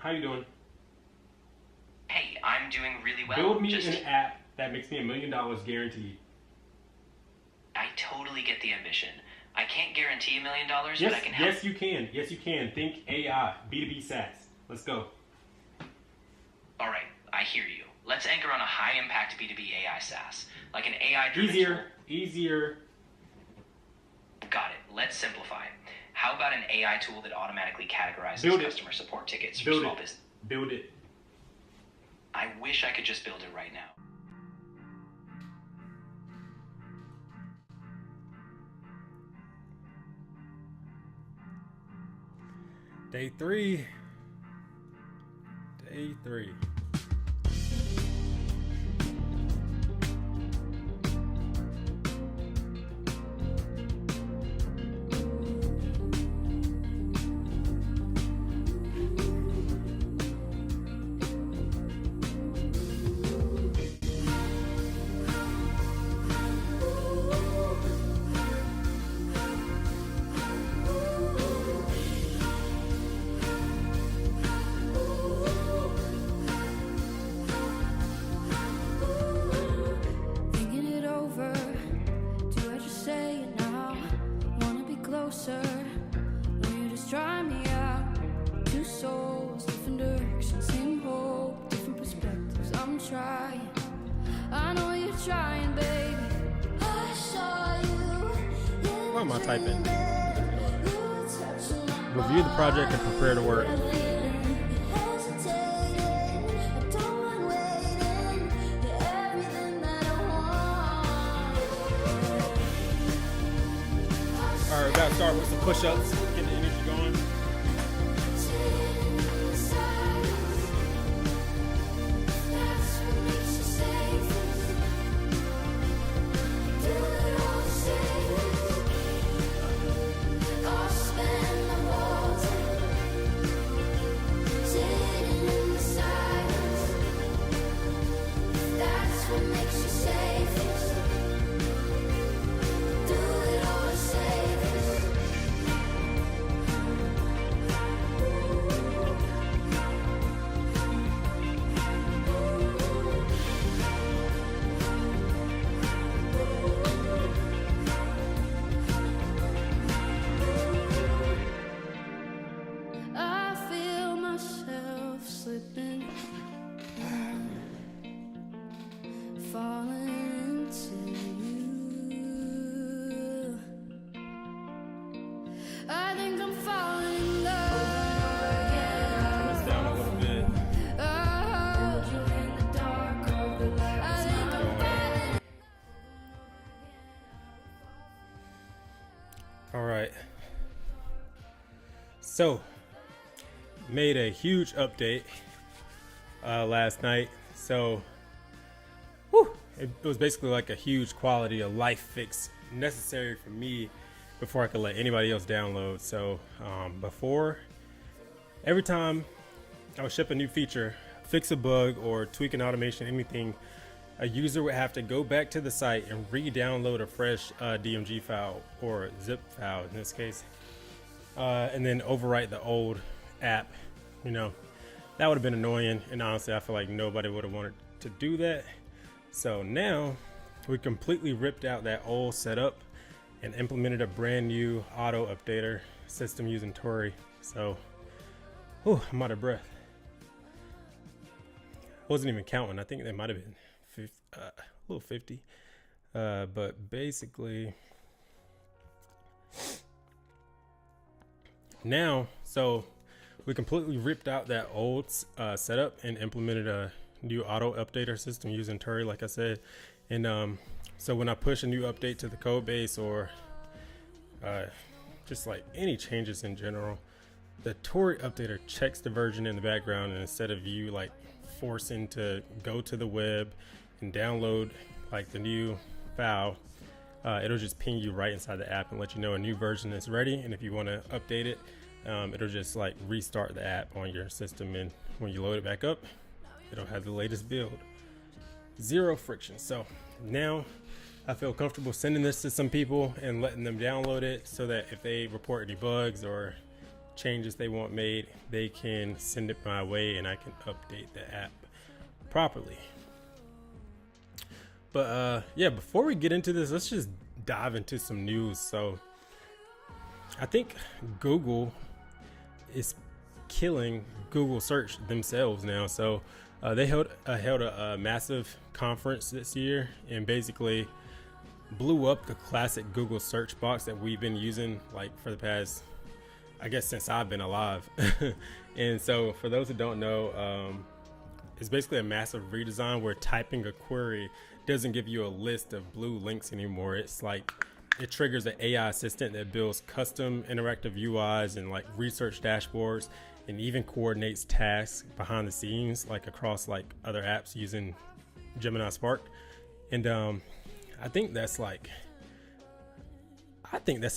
How you doing? Hey, I'm doing really well. Build me an app that makes me $1 million guaranteed. I totally get the ambition. I can't guarantee $1 million, Yes, but I can help. yes, you can. Yes, you can. Think AI, B2B SaaS. Let's go. All right, I hear you. Let's anchor on a high-impact B2B AI SaaS, like an AI-driven Easier. Got it. Let's simplify. How about an AI tool that automatically categorizes customer support tickets for small business? Build it. I wish I could just build it right now. Day three. What am I typing? Review the project and prepare to work. Alright, we gotta start with some push-ups, get the energy going. Alright, so made a huge update last night. So it was basically like a huge quality of life fix necessary for me before I could let anybody else download. So before, every time I would ship a new feature, fix a bug or tweak an automation, anything, a user would have to go back to the site and re-download a fresh DMG file or zip file in this case, and then overwrite the old app. You know, that would have been annoying, and honestly I feel like nobody would have wanted to do that. So now we completely ripped out that old setup and implemented a brand new auto updater system using Tori. So I'm out of breath. Wasn't even counting. I think they might have been a little 50, but basically now, so we completely ripped out that old setup and implemented a new auto updater system using Tori, like I said. And so when I push a new update to the code base or just like any changes in general, the Tori updater checks the version in the background, and instead of you like forcing to go to the web and download like the new file, it'll just ping you right inside the app and let you know a new version is ready. And if you want to update it, it'll just like restart the app on your system, and when you load it back up, it'll have the latest build. Zero friction. So now I feel comfortable sending this to some people and letting them download it, so that if they report any bugs or changes they want made, they can send it my way and I can update the app properly. But yeah, before we get into this, let's just dive into some news. So I think Google is killing Google search themselves now. So they held a massive conference this year and basically blew up the classic Google search box that we've been using like for the past, I guess, since I've been alive. And so for those who don't know, it's basically a massive redesign where typing a query doesn't give you a list of blue links anymore. It's like it triggers an AI assistant that builds custom interactive UIs and like research dashboards, and even coordinates tasks behind the scenes, like across like other apps using Gemini Spark. And I think that's a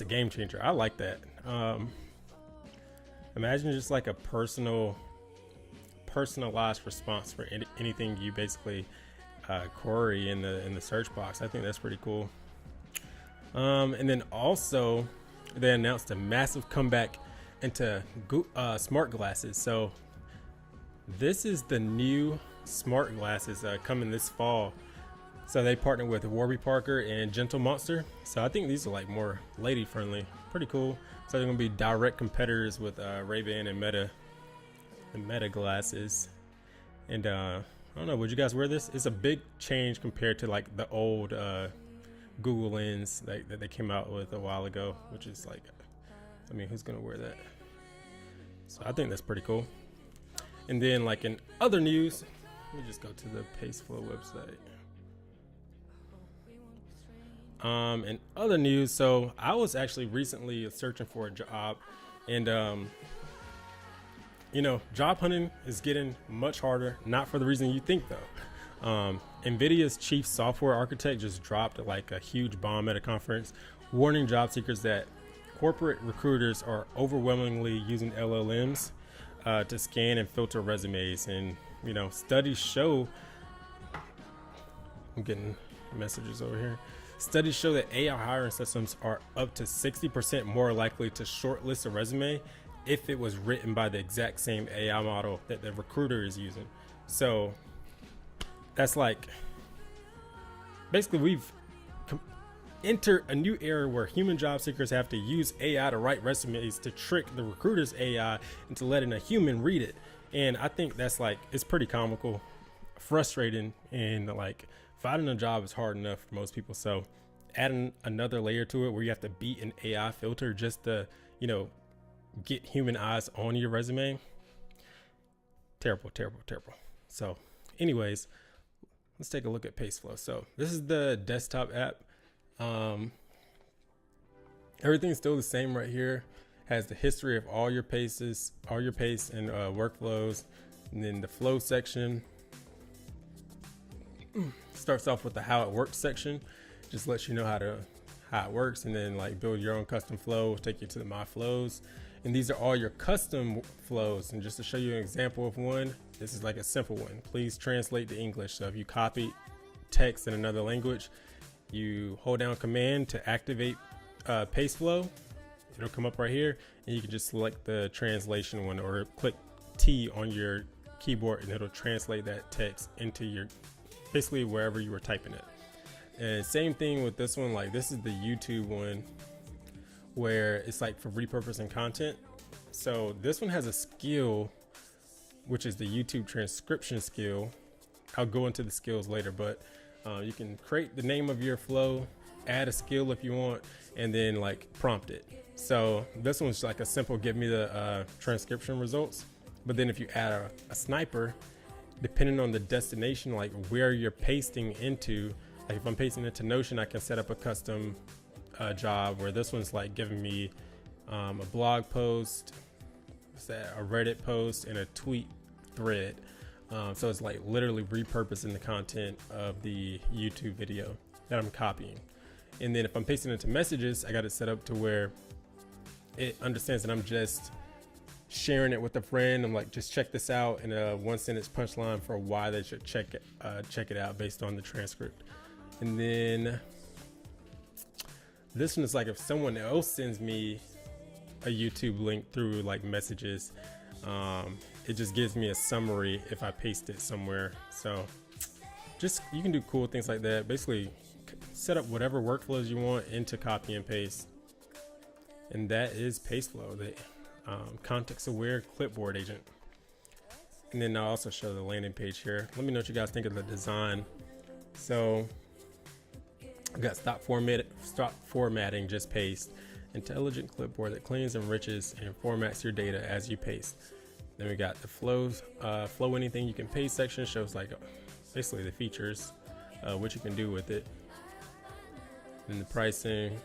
game changer. I like that. Imagine just like a personalized response for anything you basically query in the search box. I think that's pretty cool. And then also they announced a massive comeback into smart glasses. So this is the new smart glasses coming this fall. So they partnered with Warby Parker and Gentle Monster. So I think these are like more lady friendly, pretty cool. So they're gonna be direct competitors with Ray-Ban and Meta glasses. And I don't know, would you guys wear this? It's a big change compared to like the old Google Lens that they came out with a while ago, which is like, I mean, who's gonna wear that? So I think that's pretty cool. And then like in other news, let me just go to the PasteFlow website. In other news, so I was actually recently searching for a job, and you know, job hunting is getting much harder, not for the reason you think though. NVIDIA's chief software architect just dropped like a huge bomb at a conference, warning job seekers that corporate recruiters are overwhelmingly using LLMs to scan and filter resumes. And you know, studies show, I'm getting messages over here. Studies show that AI hiring systems are up to 60% more likely to shortlist a resume if it was written by the exact same AI model that the recruiter is using. So that's like, basically we've entered a new era where human job seekers have to use AI to write resumes to trick the recruiter's AI into letting a human read it. And I think that's like, it's pretty comical, frustrating, and like finding a job is hard enough for most people. So adding another layer to it where you have to beat an AI filter just to, you know, get human eyes on your resume. Terrible. So anyways, let's take a look at PasteFlow. So this is the desktop app. Everything's still the same right here. Has the history of all your pastes and workflows. And then the flow section starts off with the how it works section. Just lets you know how it works, and then like build your own custom flow, take you to the my flows. And these are all your custom flows. And just to show you an example of one, this is like a simple one. Please translate to English. So if you copy text in another language, you hold down Command to activate PasteFlow. It'll come up right here, and you can just select the translation one or click T on your keyboard, and it'll translate that text into your, basically wherever you were typing it. And same thing with this one. Like this is the YouTube one where it's like for repurposing content. So this one has a skill, which is the YouTube transcription skill. I'll go into the skills later, but you can create the name of your flow, add a skill if you want, and then like prompt it. So this one's like a simple, give me the transcription results. But then if you add a sniper, depending on the destination, like where you're pasting into, like if I'm pasting into Notion, I can set up a custom job where this one's like giving me a blog post, a Reddit post, and a tweet thread. So it's like literally repurposing the content of the YouTube video that I'm copying. And then if I'm pasting into messages, I got it set up to where it understands that I'm just sharing it with a friend. I'm like, just check this out, and a one sentence punchline for why they should check it out based on the transcript. And then this one is like if someone else sends me a YouTube link through like messages. It just gives me a summary if I paste it somewhere. So just, you can do cool things like that. Basically set up whatever workflows you want into copy and paste. And that is PasteFlow, the context aware clipboard agent. And then I'll also show the landing page here. Let me know what you guys think of the design. So I've got stop formatting, just paste. Intelligent clipboard that cleans, enriches, and formats your data as you paste. Then we got the flow anything you can paste section, shows like basically the features, what you can do with it. Then the pricing,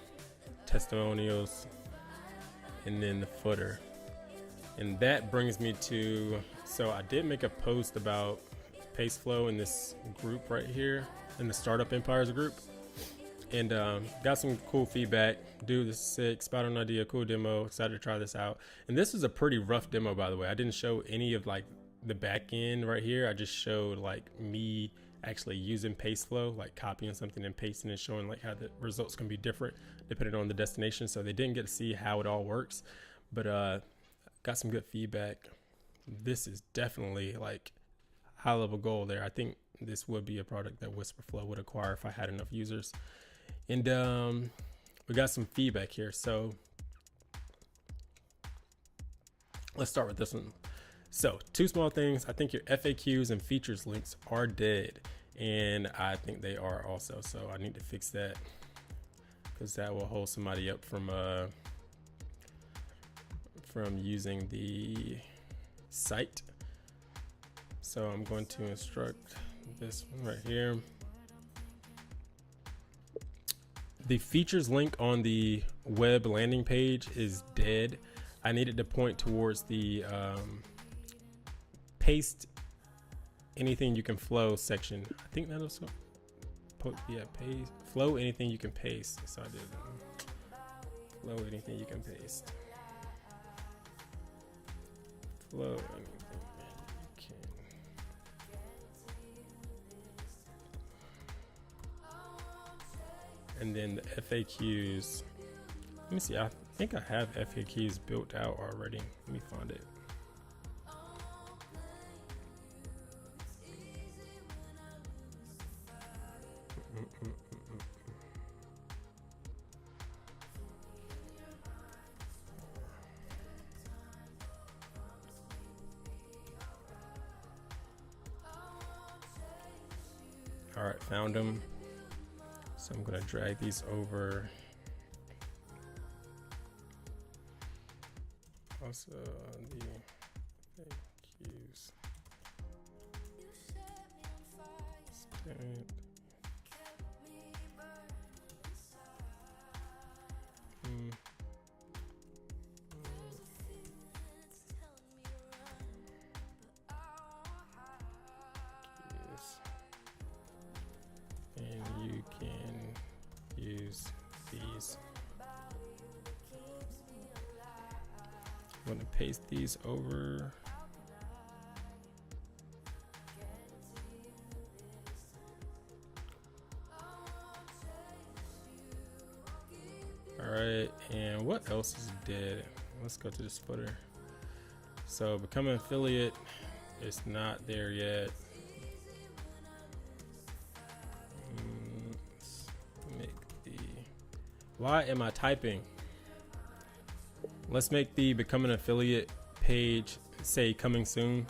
testimonials, and then the footer. And that brings me to, so I did make a post about PasteFlow in this group right here, in the Startup Empires group, and got some cool feedback. Dude, this is sick, spot on idea, cool demo, excited to try this out. And this is a pretty rough demo, by the way. I didn't show any of like the back end right here. I just showed like me actually using PasteFlow, like copying something and pasting and showing like how the results can be different depending on the destination. So they didn't get to see how it all works, but got some good feedback. This is definitely like high level goal there. I think this would be a product that Whisperflow would acquire if I had enough users. And we got some feedback here. So let's start with this one. So 2 small things. I think your FAQs and features links are dead, and I think they are also. So I need to fix that, because that will hold somebody up from using the site. So I'm going to instruct this one right here. The features link on the web landing page is dead. I needed to point towards the paste anything you can flow section. I think that was paste flow anything you can paste. So I did flow anything you can paste. Flow anything you can. And then the FAQs. Let me see. I think I have FAQs built out already. Let me find it. All right, found them. So I'm gonna drag these over. Also the FAQs. And you can use these. I'm going to paste these over. All right, and what else is dead? Let's go to this footer. So become an affiliate, it's not there yet. Why am I typing? Let's make the become an affiliate page say coming soon.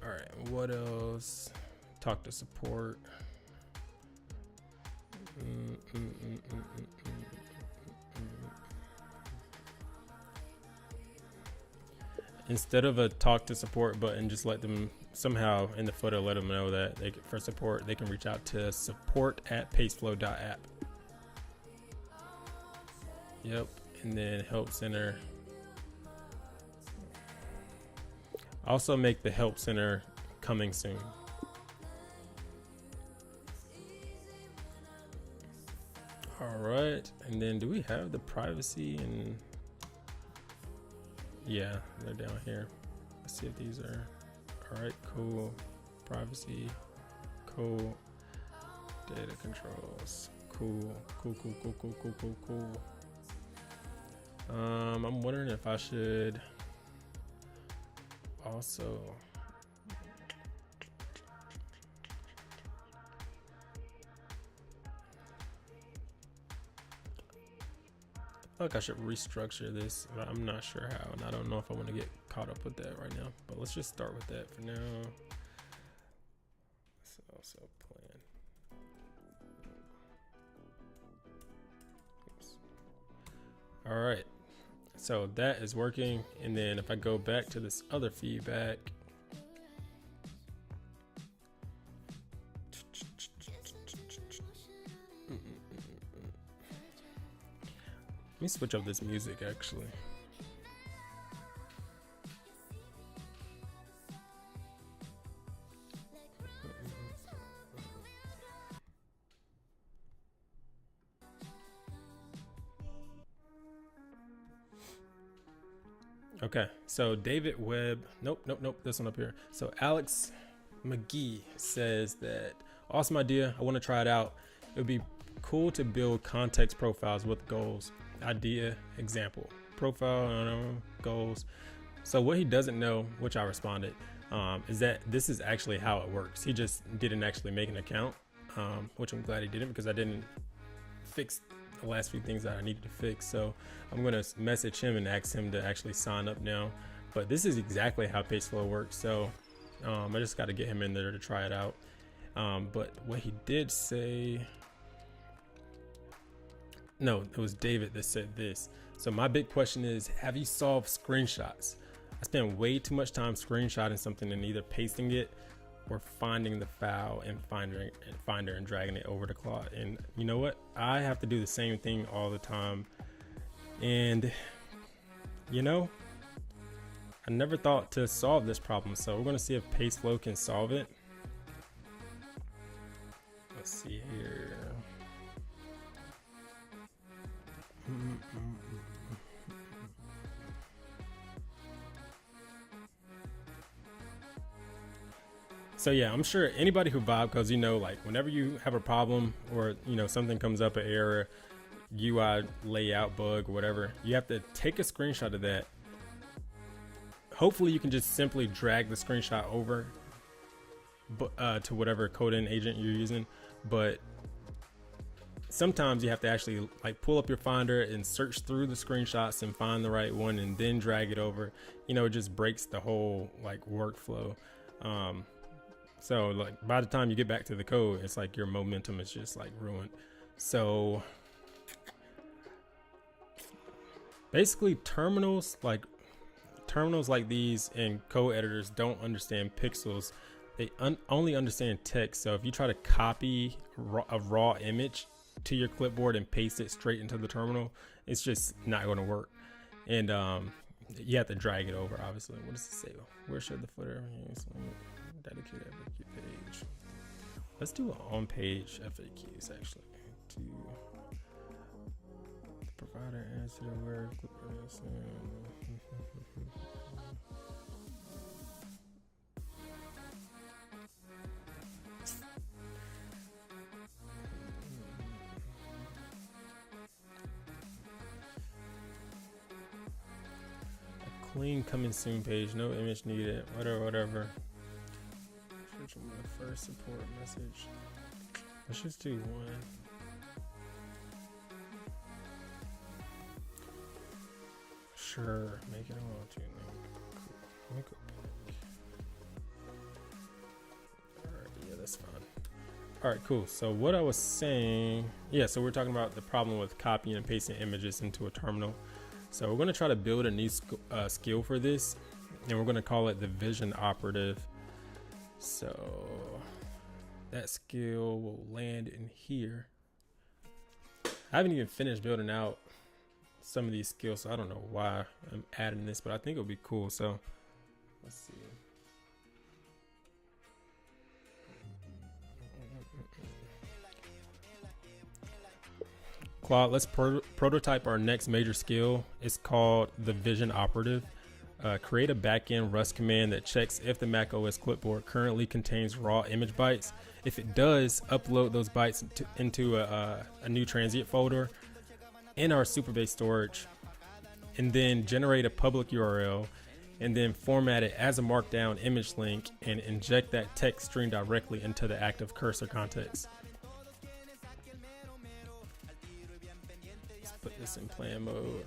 All right, what else? Talk to support. Instead of a talk to support button, just let them somehow in the footer let them know that for support they can reach out to support@PasteFlow.app. Yep, and then help center. Also make the help center coming soon. All right, and then do we have the privacy and Yeah, they're down here. Let's see if these are all right. Cool. Privacy. Cool. Data controls. Cool. Cool. I'm wondering if I should also I feel like I should restructure this, but I'm not sure how, and I don't know if I want to get caught up with that right now. But let's just start with that for now. Let's also plan. Oops. All right, so that is working. And then if I go back to this other feedback, let me switch up this music actually. Okay, so David Webb, nope, this one up here. So Alex McGee says that awesome idea. I want to try it out. It would be cool to build context profiles with goals. Idea, example, profile, goals. So what he doesn't know, which I responded, is that this is actually how it works. He just didn't actually make an account, which I'm glad he didn't, because I didn't fix the last few things that I needed to fix. So I'm going to message him and ask him to actually sign up now. But this is exactly how PasteFlow works. So I just got to get him in there to try it out. But what he did say, no, it was David that said this. So my big question is, have you solved screenshots? I spend way too much time screenshotting something and either pasting it or finding the file and Finder and dragging it over to Claude. And you know what? I have to do the same thing all the time. And you know, I never thought to solve this problem. So we're gonna see if PasteFlow can solve it. Let's see here. So yeah, I'm sure anybody who vibe codes, you know, like whenever you have a problem or, you know, something comes up, an error, UI layout bug, whatever, you have to take a screenshot of that. Hopefully you can just simply drag the screenshot over to whatever coding agent you're using. But sometimes you have to actually like pull up your Finder and search through the screenshots and find the right one and then drag it over. You know, it just breaks the whole like workflow. So like by the time you get back to the code, it's like your momentum is just like ruined. So basically terminals like these and code editors don't understand pixels. They only understand text. So if you try to copy a raw image to your clipboard and paste it straight into the terminal, it's just not going to work. And you have to drag it over, obviously. What does it say? Where should the footer dedicated FAQ page? Let's do an on-page FAQs actually. To the provider answer where clean coming soon page, no image needed, whatever. The first support message. Let's just do one. Sure, make it all too. Cool. Let me go back. Alright, yeah, that's fine. Alright, cool. So what I was saying, yeah, so we're talking about the problem with copying and pasting images into a terminal. So we're going to try to build a new skill for this, and we're going to call it the vision operative. So that skill will land in here. I haven't even finished building out some of these skills, so I don't know why I'm adding this, but I think it'll be cool. So let's see. Claude, let's prototype our next major skill. It's called the vision operative. Create a backend Rust command that checks if the macOS clipboard currently contains raw image bytes. If it does, upload those bytes into a new transient folder in our Supabase storage, and then generate a public URL, and then format it as a markdown image link and inject that text string directly into the active cursor context. Let's put this in plan mode.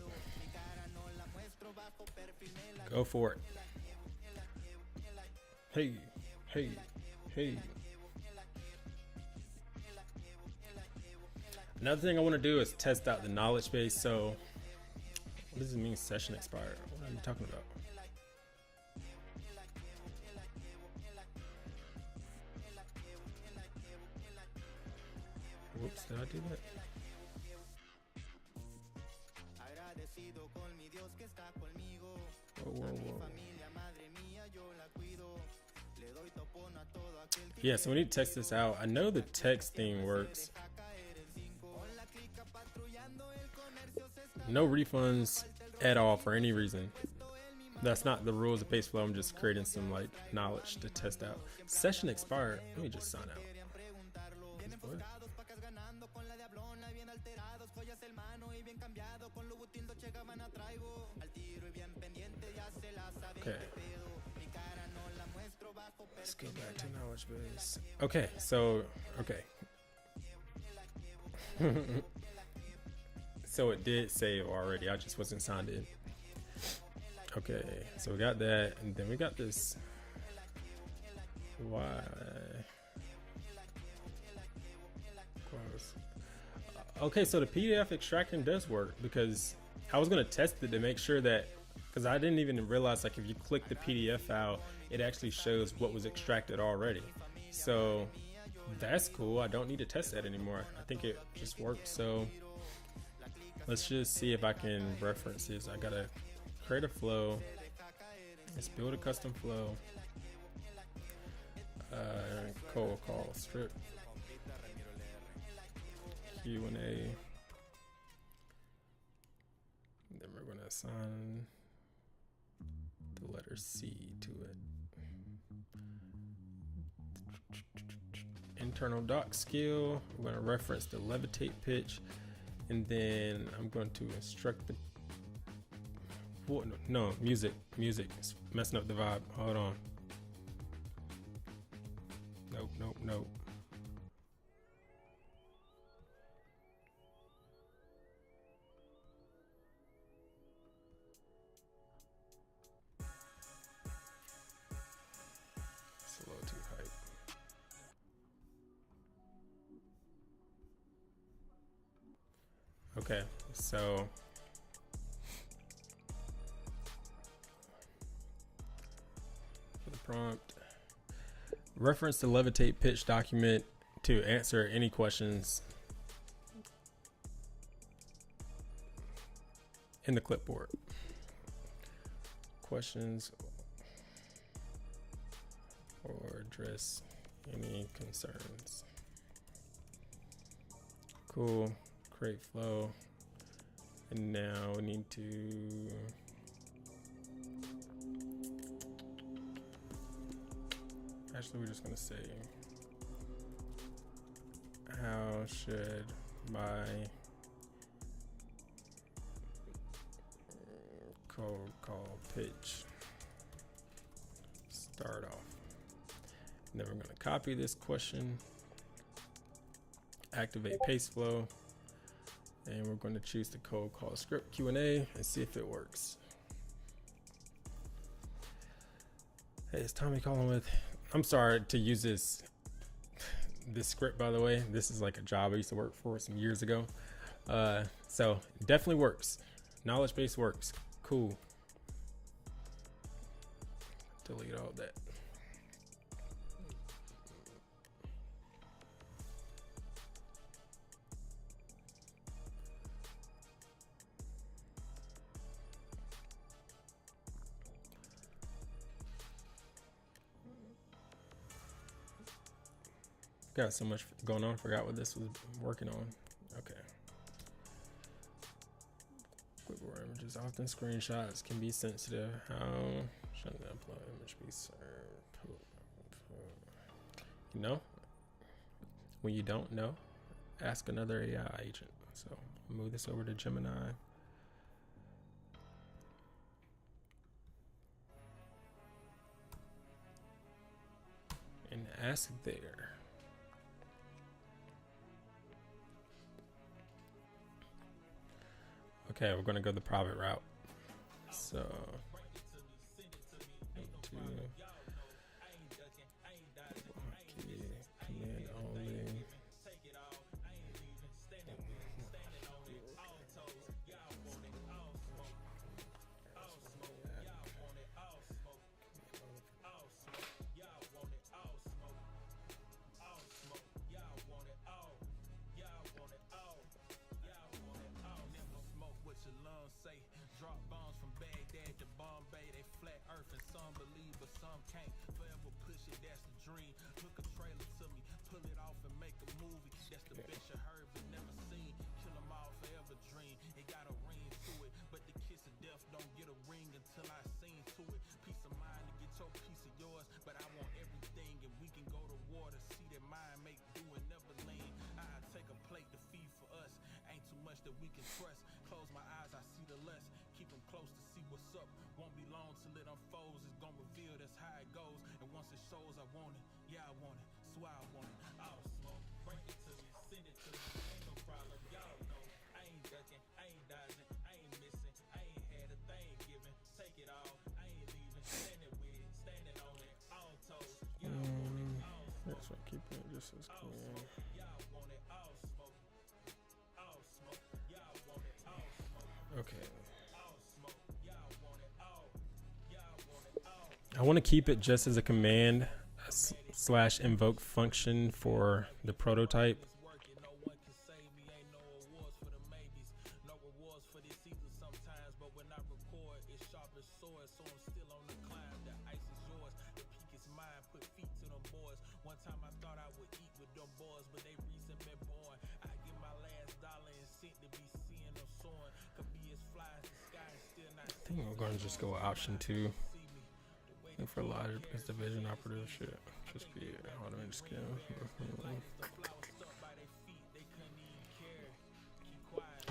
Go for it. Hey, hey, hey. Another thing I want to do is test out the knowledge base. So what does it mean session expired? What are you talking about? Whoops, did I do that? Whoa, whoa, whoa. Yeah, so we need to test this out. I know the text thing works. No refunds at all for any reason. That's not the rules of PasteFlow. I'm just creating some like knowledge to test out. Session expired. Let me just sign out. What? Okay. Let's go back to knowledge base. Okay, so okay. So it did save already. I just wasn't signed in. Okay, so we got that, and then we got this. Why? Okay, so the PDF extracting does work, because I was gonna test it to make sure that, because I didn't even realize like if you click the PDF file, it actually shows what was extracted already. So that's cool. I don't need to test that anymore. I think it just worked. So let's just see if I can reference this. I gotta create a flow. Let's build a custom flow. Cold call strip. Q&A. Then we're gonna assign the letter C to it. Internal doc skill. I'm going to reference the levitate pitch, and then I'm going to instruct the music. It's messing up the vibe. Hold on. Nope. It's a little too hype. Okay, so for the prompt, reference the levitate pitch document to answer any questions in the clipboard. Questions or address any concerns. Cool. Create flow, and now we need to actually we're just gonna say, how should my cold call pitch start off? And then we're gonna copy this question, activate PasteFlow, and we're going to choose the cold call script Q&A and see if it works. Hey, it's Tommy calling with. I'm sorry to use this script, by the way. This is like a job I used to work for some years ago. So it definitely works. Knowledge base works. Cool. Delete all that. Got so much going on, forgot what this was working on. Okay. Clipboard images. images. Often screenshots can be sensitive. How should the upload image be served? You know, when you don't know, ask another AI agent. So I'll move this over to Gemini. And ask there. Okay, we're gonna go the private route. So command only. That we can trust. Close my eyes, I see the less. Keep them close to see what's up. Won't be long till it unfolds. It's gonna reveal, that's how it goes. And once it shows, I want it. Yeah, I want it. Swear I want it. I'll smoke. Bring it to me. Send it to me. Ain't no problem. Y'all know. I ain't ducking. I ain't dodging. I ain't missing. I ain't had a thing given. Take it all. I ain't leaving. Standing with it. Standing on it. All toes. Y'all want it. I'll smoke. That's why keeping it just as clean. Okay. I want to keep it just as a command slash invoke function for the prototype. I think I'm going to just go with option 2. And for logic, because the vision operative should just be automated skill.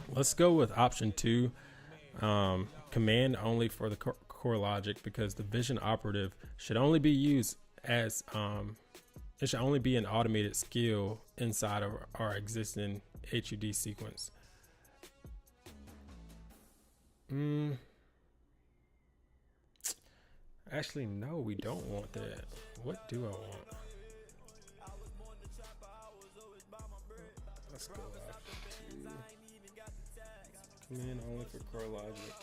Let's go with option 2. Command only for the core logic, because the vision operative should only be used as it should only be an automated skill inside of our existing HUD sequence. Actually, no, we don't want that. What do I want? Let's go option 2. Command only for core logic.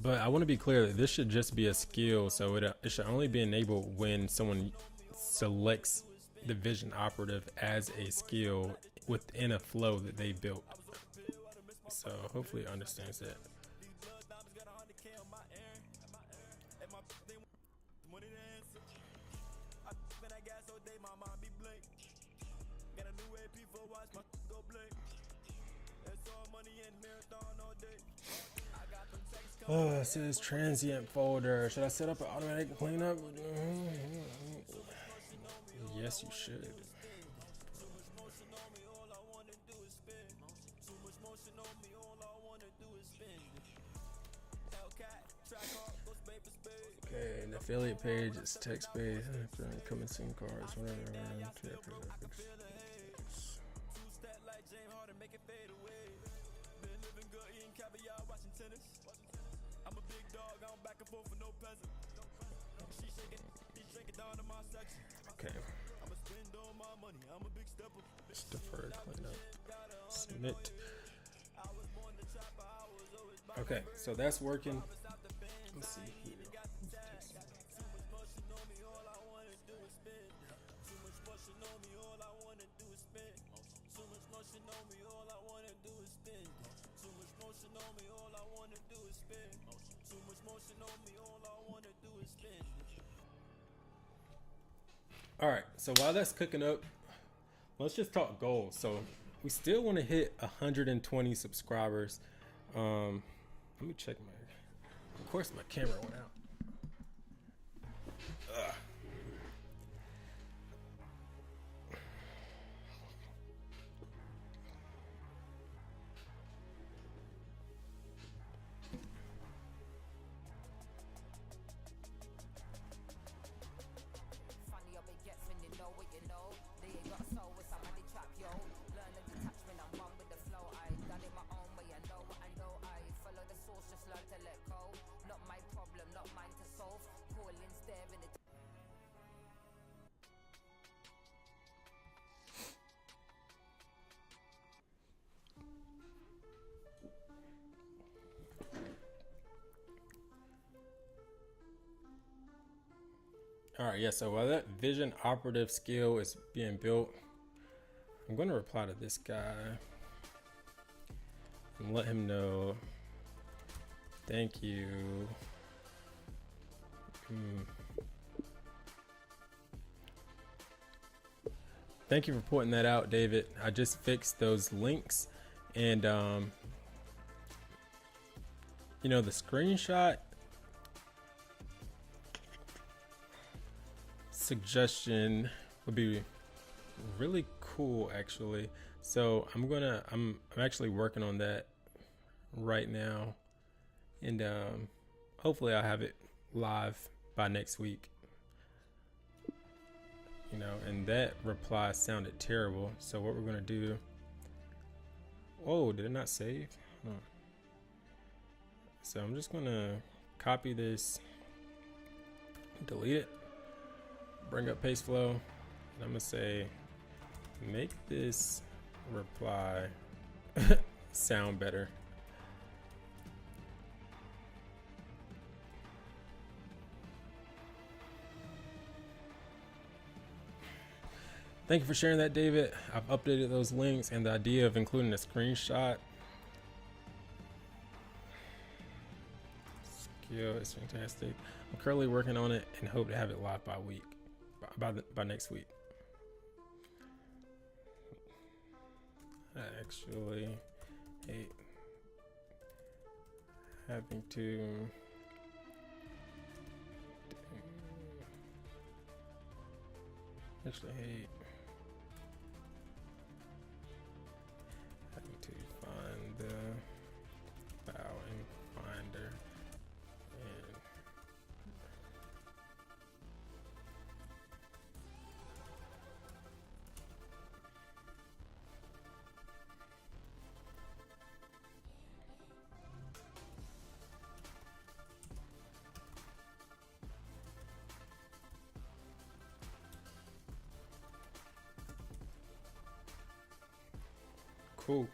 But I want to be clear that this should just be a skill, so it should only be enabled when someone selects the vision operative as a skill within a flow that they built. So hopefully it understands that. Oh, it says transient folder. Should I set up an automatic cleanup? Yes, you should. Okay, an affiliate page is text based. Come and sing cards, whatever. Okay. Let's defer cleanup. Submit. Okay, so that's working. Let's see here. All right, so while that's cooking up, let's just talk goals. So we still want to hit 120 subscribers. Let me check of course my camera went out. Ugh. All right, yeah, so while that vision operative skill is being built, I'm going to reply to this guy and let him know, thank you. Thank you for pointing that out, David. I just fixed those links, and you know, the screenshot suggestion would be really cool, actually. So I'm actually working on that right now, and hopefully I'll have it live by next week. You know, and that reply sounded terrible. So what we're gonna do? Oh, did it not save? Huh. So I'm just gonna copy this, delete it, bring up PasteFlow, and I'm gonna say, make this reply sound better. Thank you for sharing that, David. I've updated those links, and the idea of including a screenshot skill is fantastic. I'm currently working on it and hope to have it live by next week. I actually hate having to find the bowing finder and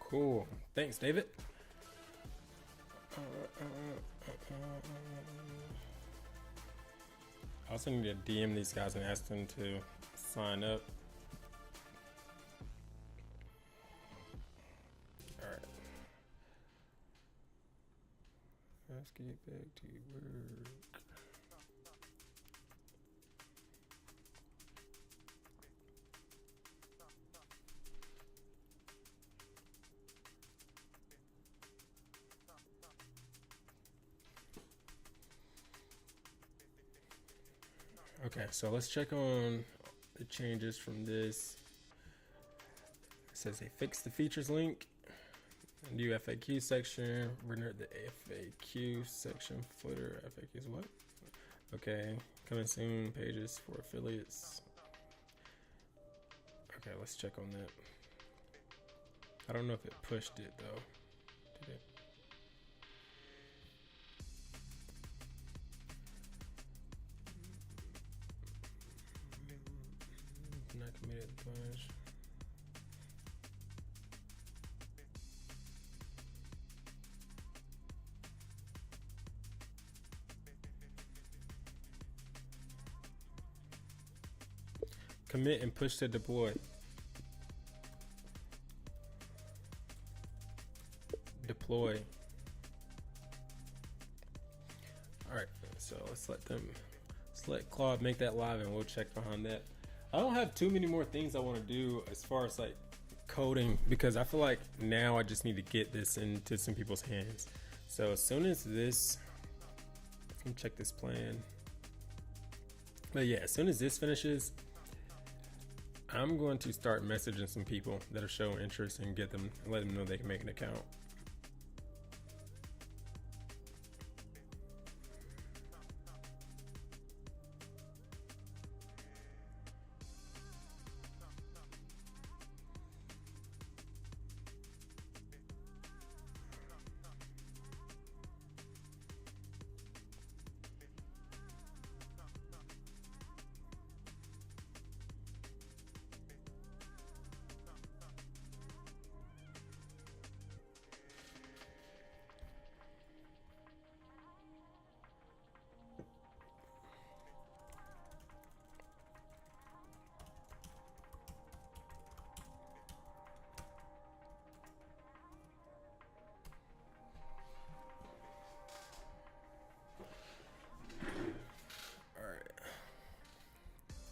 cool. Thanks, David. I also need to DM these guys and ask them to sign up. All right. Let's get back to work. Okay, so let's check on the changes from this. It says they fixed the features link, new FAQ section, render the FAQ section, footer FAQs, what? Okay, coming soon, pages for affiliates. Okay, let's check on that. I don't know if it pushed it though. Did it? Not committed push. Commit and push to deploy. Deploy. All right, so let's let Claude make that live, and we'll check behind that. I don't have too many more things I want to do as far as like coding, because I feel like now I just need to get this into some people's hands. So as soon as this, let me check this plan. But yeah, as soon as this finishes, I'm going to start messaging some people that are showing interest and get them, let them know they can make an account.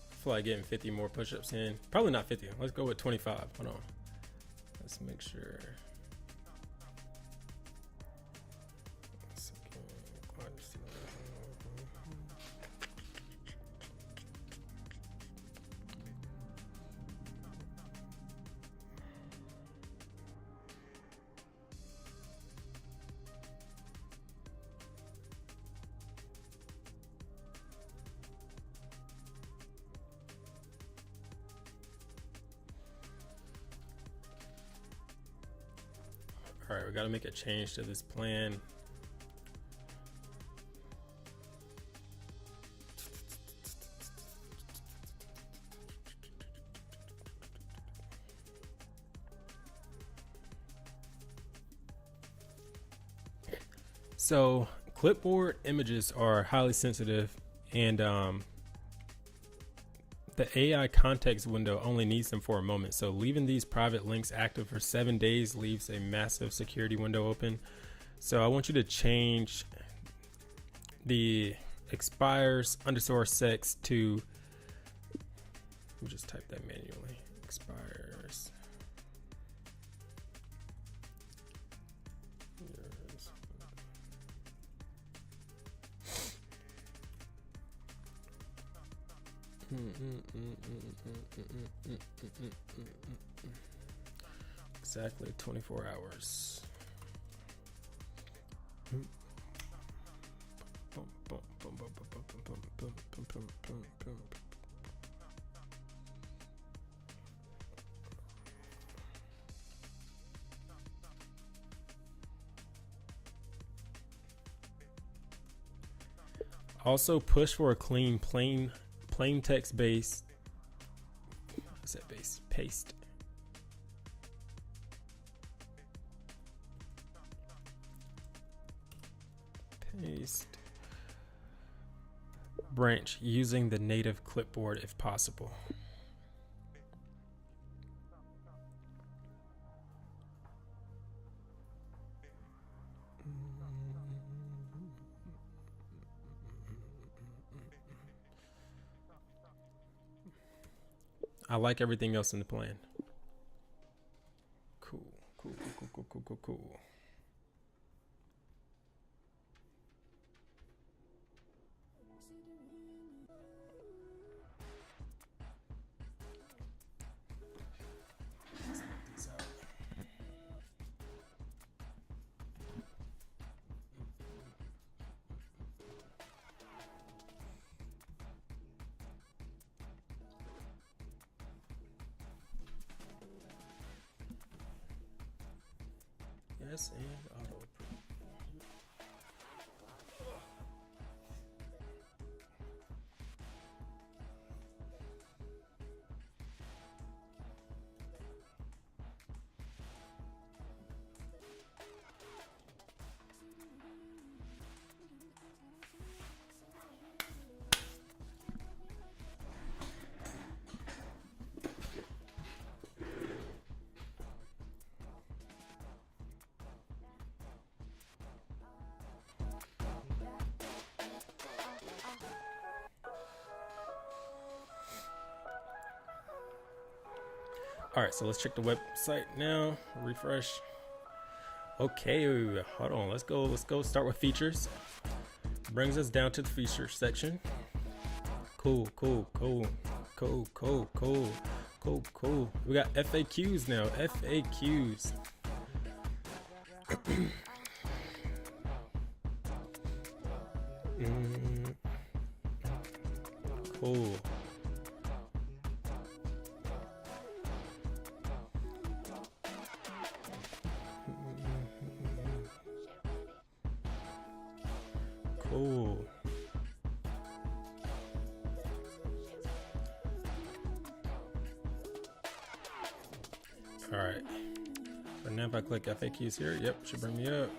I feel like getting 50 more push-ups in. Probably not 50. Let's go with 25. Hold on. Let's make sure. All right, we got to make a change to this plan. So clipboard images are highly sensitive, and the AI context window only needs them for a moment. So leaving these private links active for 7 days leaves a massive security window open. So I want you to change the expires _sex to, let me just type that manually, expires. Exactly 24 hours. Also push for a clean plain text base. What's that base? Paste. Branch using the native clipboard if possible. I like everything else in the plan. Cool. Yes, and auto approve. All right, so let's check the website now. Refresh. Okay, hold on. Let's go start with features. Brings us down to the feature section. Cool. We got FAQs now. FAQs. Cool. Cool. All right. So now if I click FAQs here, yep, should bring me up.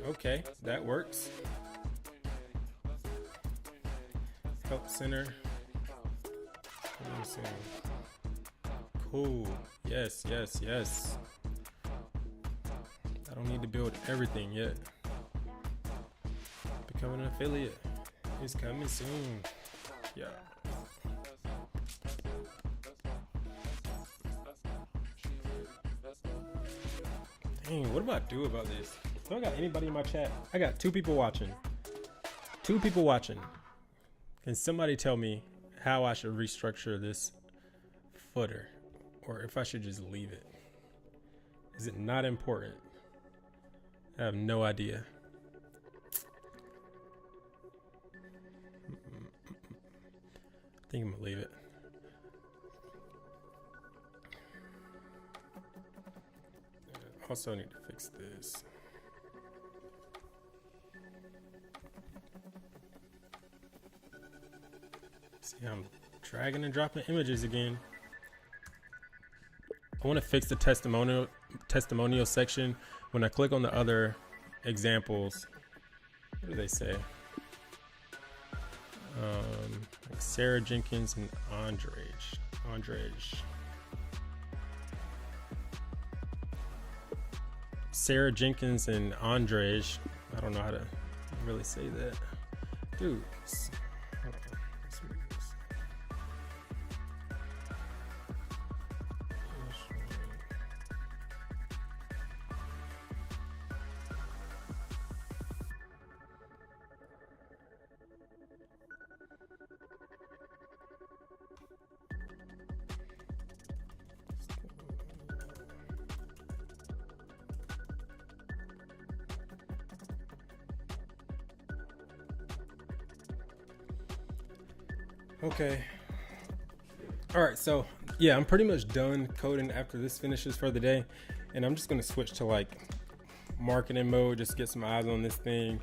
Okay, that works. Help center. Let me see. Cool. Yes. I don't need to build everything yet. Becoming an affiliate is coming soon. Yeah. Dang, what do I do about this? Do I got anybody in my chat? I got 2 people watching. 2 people watching. Can somebody tell me how I should restructure this footer? Or if I should just leave it? Is it not important? I have no idea. I think I'm gonna leave it. Also need to fix this. See, I'm dragging and dropping images again. I want to fix the testimonial section. When I click on the other examples, what do they say? Like Sarah Jenkins and Andrej. Sarah Jenkins and Andrej. I don't know how to really say that. Dude. Hold on. Let's read this. Okay. All right, so yeah, I'm pretty much done coding after this finishes for the day, and I'm just gonna switch to like marketing mode, just get some eyes on this thing,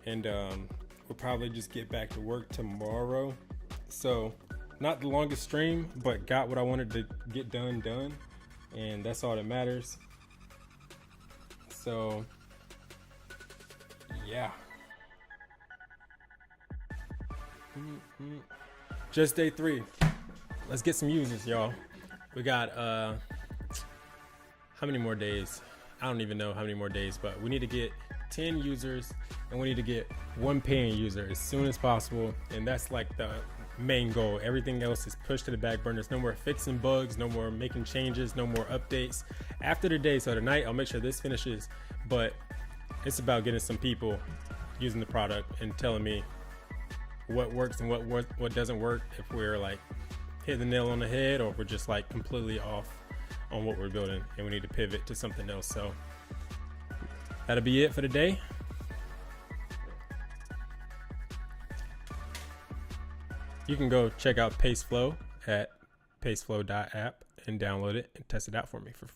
and we'll probably just get back to work tomorrow. So not the longest stream, but got what I wanted to get done, and that's all that matters. So yeah. Just day 3. Let's get some users, y'all. We got how many more days? I don't even know how many more days, but we need to get 10 users, and we need to get 1 paying user as soon as possible. And that's like the main goal. Everything else is pushed to the back burner. There's no more fixing bugs, no more making changes, no more updates after the day. So tonight I'll make sure this finishes, but it's about getting some people using the product and telling me what works and what doesn't work, if we're like hitting the nail on the head, or if we're just like completely off on what we're building and we need to pivot to something else. So that'll be it for today. You can go check out PasteFlow at PasteFlow.app and download it and test it out for me for